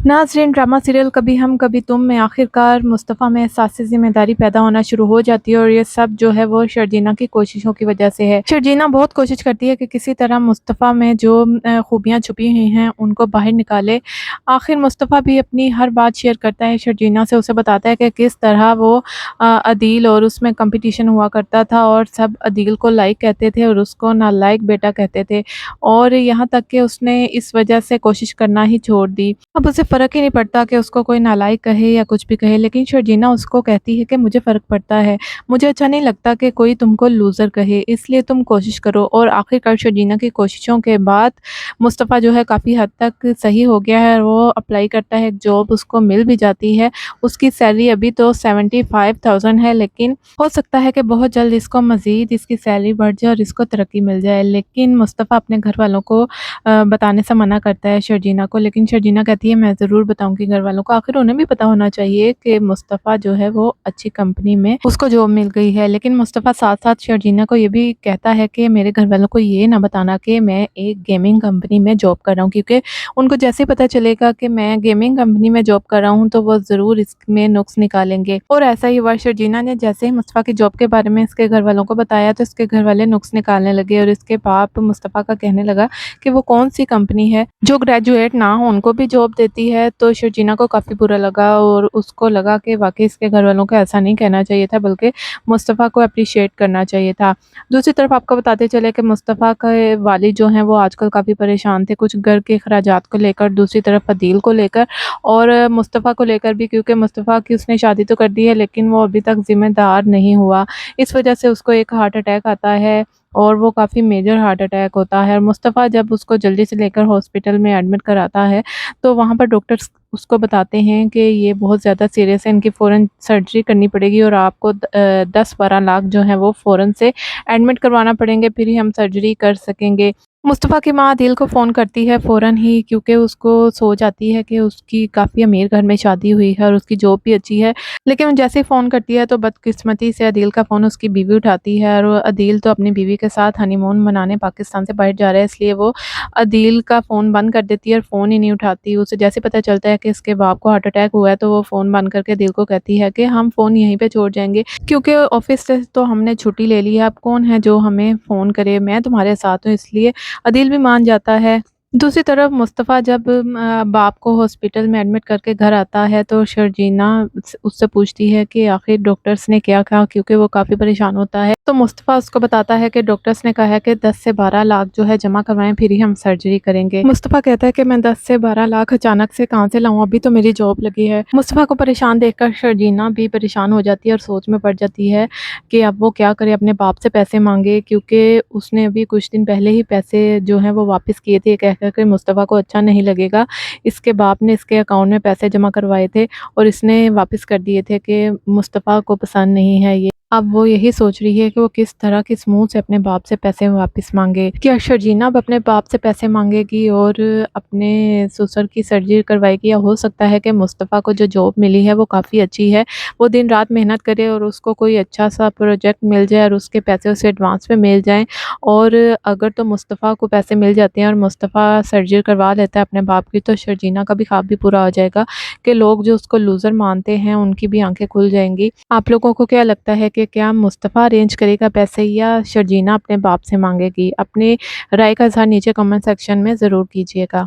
नाज़रीन, drama serial कभी हम कभी तुम में आखिरकार मुस्तफ़ा में एहसास ज़िम्मेदारी पैदा होना शुरू हो जाती है और ये सब जो है वो शर्जीना की कोशिशों की वजह से है। शर्जीना बहुत कोशिश करती है कि किसी तरह मुस्तफ़ा में जो खूबियाँ छुपी हुई हैं उनको बाहर निकाले। आखिर मुस्तफ़ा भी अपनी हर बात शेयर करता है शर्जीना से, उसे बताता है कि किस तरह वो अदील और उसमें कॉम्पिटिशन हुआ करता था और सब अदील को लाइक कहते थे और उसको नालायक बेटा कहते थे, और यहाँ तक कि उसने इस वजह से कोशिश करना ही छोड़ दी। अब उसे फ़र्क ही नहीं पड़ता कि उसको कोई नालायक कहे या कुछ भी कहे, लेकिन शर्जीना उसको कहती है कि मुझे फ़र्क पड़ता है। मुझे अच्छा नहीं लगता कि कोई तुमको लूज़र कहे, इसलिए तुम कोशिश करो। और आखिरकार शर्जीना की कोशिशों के बाद मुस्तफ़ा जो है काफ़ी हद तक सही हो गया है और वो अप्लाई करता है, एक जॉब उसको मिल भी जाती है। उसकी सैलरी अभी तो 75,000 है, लेकिन हो सकता है कि बहुत जल्द इसको मज़ीद इसकी सैलरी बढ़ जाए और इसको तरक्की मिल जाए। लेकिन मुस्तफ़ा अपने घरवालों को बताने से मना करता है शर्जीना को, लेकिन शर्जीना कहती है मैं ज़रूर बताऊँगी घरवालों को। आखिर उन्हें भी पता होना चाहिए कि मुस्तफ़ा जो है वो अच्छी कंपनी में उसको जॉब मिल गई है। लेकिन मुस्तफ़ा साथ-साथ शर्जीना को ये भी कहता है कि मेरे घरवालों को ये ना बताना कि मैं एक गेमिंग कंपनी में जॉब कर रहा हूँ, क्योंकि उनको जैसे ही पता चलेगा कि मैं गेमिंग कंपनी में जॉब कर रहा हूँ तो वो ज़रूर इसमें नुक्स निकालेंगे। और ऐसा ही हुआ, शर्जीना ने जैसे ही मुस्तफ़ा की जॉब के बारे में इसके घरवालों को बताया तो इसके घरवाले नुक्स निकालने लगे और इसके बाप मुस्तफ़ा का कहने लगा कि वो कौन-सी कंपनी है जो ग्रेजुएट ना हो उनको भी जॉब देती है। तो शर्जीना को काफ़ी बुरा लगा और उसको लगा कि वाक़ई इसके घरवालों को ऐसा नहीं कहना चाहिए था, बल्कि मुस्तफ़ा को एप्रिशिएट करना चाहिए था। दूसरी तरफ आपको बताते चले कि मुस्तफ़ा के वालिद जो हैं वो आजकल काफ़ी परेशान थे, कुछ घर के अखराजात को लेकर, दूसरी तरफ अदील को लेकर और मुस्तफ़ा को लेकर भी, क्योंकि मुस्तफ़ा की उसने शादी तो कर दी है लेकिन वो अभी तक ज़िम्मेदार नहीं हुआ। इस वजह से उसको एक हार्ट अटैक आता है और वो काफ़ी मेजर हार्ट अटैक होता है। और मुस्तफ़ा जब उसको जल्दी से लेकर हॉस्पिटल में एडमिट कराता है तो वहाँ पर डॉक्टर्स उसको बताते हैं कि ये बहुत ज़्यादा सीरियस है, इनकी फ़ौरन सर्जरी करनी पड़ेगी और आपको 10-12 लाख जो है वो फ़ौरन से एडमिट करवाना पड़ेंगे, फिर ही हम सर्जरी कर सकेंगे। मुस्तफ़ा की माँ दिल को फ़ोन करती है फ़ौरन ही, क्योंकि उसको सोच आती है कि उसकी काफ़ी अमीर घर में शादी हुई है और उसकी जॉब भी अच्छी है। लेकिन जैसे ही फ़ोन करती है तो बदकिस्मती से अदील का फ़ोन उसकी बीवी उठाती है और अदील तो अपनी बीवी के साथ हनीमून मनाने पाकिस्तान से बाहर जा रहा है, इसलिए वो अदील का फ़ोन बंद कर देती है और फ़ोन ही नहीं उठाती। उसे जैसे पता चलता है कि इसके बाप को हार्ट अटैक हुआ है तो वो फ़ोन बंद करके अदील को कहती है कि हम फ़ोन यहीं पे छोड़ जाएँगे, क्योंकि ऑफ़िस से तो हमने छुट्टी ले ली है, अब कौन है जो हमें फ़ोन करे, मैं तुम्हारे साथ हूँ। इसलिए अदील भी मान जाता है। दूसरी तरफ मुस्तफ़ा जब बाप को हॉस्पिटल में एडमिट करके घर आता है तो शर्जीना उससे पूछती है कि आखिर डॉक्टर्स ने क्या कहा, क्योंकि वो काफ़ी परेशान होता है। तो मुस्तफ़ा उसको बताता है कि डॉक्टर्स ने कहा है कि 10 से 12 लाख जो है जमा करवाएं, फिर ही हम सर्जरी करेंगे। मुस्तफ़ा कहता है कि मैं 10 से 12 लाख अचानक से कहाँ से लाऊं, अभी तो मेरी जॉब लगी है। मुस्तफ़ा को परेशान देखकर शर्जीना भी परेशान हो जाती है और सोच में पड़ जाती है कि अब वो क्या करे, अपने बाप से पैसे मांगे, क्योंकि उसने अभी कुछ दिन पहले ही पैसे जो हैं वो वापस किए थे, कह कर के मुस्तफ़ा को अच्छा नहीं लगेगा। इसके बाप ने इसके अकाउंट में पैसे जमा करवाए थे और इसने वापस कर दिए थे कि मुस्तफ़ा को पसंद नहीं है ये। अब वो यही सोच रही है कि वो किस तरह किस मुँह से अपने बाप से पैसे वापस माँगे। क्या शर्जीना अब अपने बाप से पैसे माँगेगी और अपने ससुर की सर्जरी करवाएगी, या हो सकता है कि मुस्तफ़ा को जो जॉब मिली है वो काफ़ी अच्छी है, वो दिन रात मेहनत करे और उसको कोई अच्छा सा प्रोजेक्ट मिल जाए और उसके पैसे उसे एडवांस में मिल जाएँ। और अगर तो मुस्तफ़ा को पैसे मिल जाते हैं और मुस्तफ़ा सर्जरी करवा लेता है अपने बाप की, तो शर्जीना का भी ख्वाब भी पूरा हो जाएगा कि लोग जो उसको लूज़र मानते हैं उनकी भी आँखें खुल जाएँगी। आप लोगों को क्या लगता है कि क्या मुस्तफ़ा अरेंज करेगा पैसे या शर्जीना अपने बाप से माँगेगी? अपनी राय का इज़हार नीचे कमेंट सेक्शन में ज़रूर कीजिएगा।